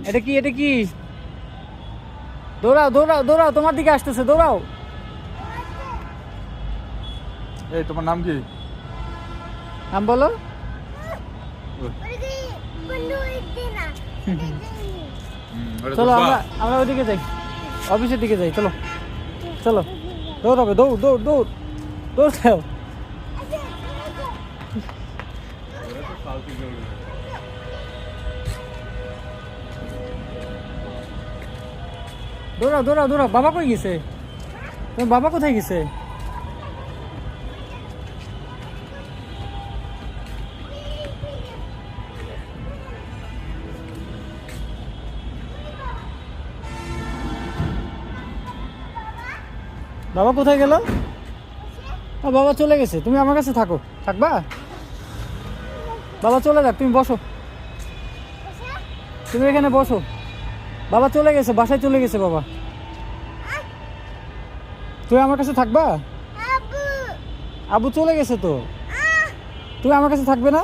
এটা কি এটা কি? দৌড়াও দৌড়াও দৌড়াও, তোমার দিকে আসতেছে, দৌড়াও। এই তোমার নাম কি? নাম বলো। চলো আমরা আমরা ওইদিকে যাই, অফিসের দিকে যাই, চলো চলো। দৌড়াবে, দৌড় দৌড় দৌড় দৌড় দাও। দৌড়াও দৌড়াও দৌড়াও। বাবা কই গেছে? তোমার বাবা কোথায় গেছে? বাবা কোথায় গেল? বাবা চলে গেছে, তুমি আমার কাছে থাকো, থাকবা? বাবা চলে যাক, তুমি বসো, তুমি এখানে বসো। বাবা চলে গেছে, বাসায় চলে গেছে বাবা। তুমি আমার কাছে থাকবা? আবু চলে গেছে তো, তুমি আমার কাছে থাকবে না?